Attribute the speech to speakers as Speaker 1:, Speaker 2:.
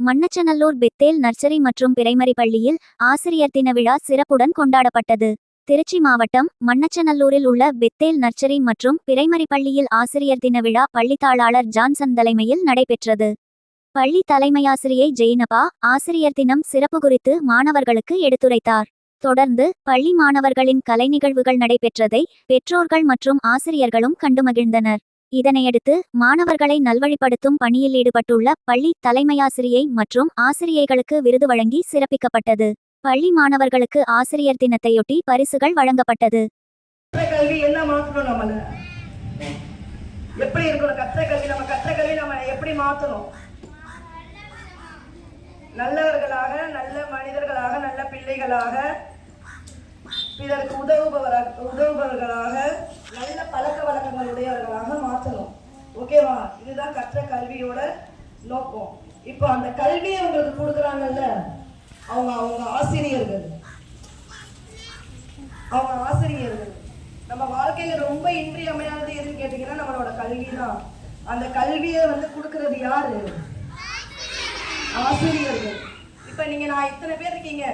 Speaker 1: Manachanallur Bethel nursery மற்றும் primary பள்ளியில் ஆசிரியர் தின விழா சிறப்புடன் கொண்டாடப்பட்டது. திருச்சி மாவட்டம் மண்ணச்சநல்லூரில் உள்ள பெத்தேல் நர்சரி மற்றும் பிரைமரி பள்ளியில் ஆசிரியர் தின விழா பள்ளித்தாளாளர் ஜான்சன் தலைமையில் நடைபெற்றது. பள்ளி தலைமையாசிரியை ஜெயினபா ஆசிரியர் தினம் சிறப்பு குறித்து மாணவர்களுக்கு எடுத்துரைத்தார். தொடர்ந்து பள்ளி மாணவர்களின் கலை நிகழ்வுகள் நடைபெற்றதை பெற்றோர்கள் மற்றும் ஆசிரியர்களும் கண்டு மகிழ்ந்தனர். இதனையடுத்து மாணவர்களை நல்வழிப்படுத்தும் பணியில் ஈடுபட்டுள்ள பள்ளி தலைமையாசிரியை மற்றும் ஆசிரியைகளுக்கு விருது வழங்கி சிறப்பிக்கப்பட்டது. பள்ளி மாணவர்களுக்கு ஆசிரியர் தினத்தையொட்டி பரிசுகள் வழங்கப்பட்டது.
Speaker 2: நல்லவர்களாக, நல்ல மனிதர்களாக, நல்ல பிள்ளைகளாக, பிறருக்கு உதவுபவர்களாக, நல்ல பழக்க வழக்கங்களுடையவர்களாக மாற்றணும். ஓகேவா? இதுதான் கற்ற கல்வியோட நோக்கம். இப்போ அந்த கல்வியை உங்களுக்கு கொடுக்குறாங்கல்ல, அவங்க ஆசிரியர்கள். நம்ம வாழ்க்கையில ரொம்ப இன்றியமையானது எதுன்னு கேட்டீங்கன்னா நம்மளோட கல்வி தான். அந்த கல்வியை கொடுக்கறது யாரு? ஆசிரியர்கள். இப்ப நீங்க நான் இத்தனை பேர் இருக்கீங்க.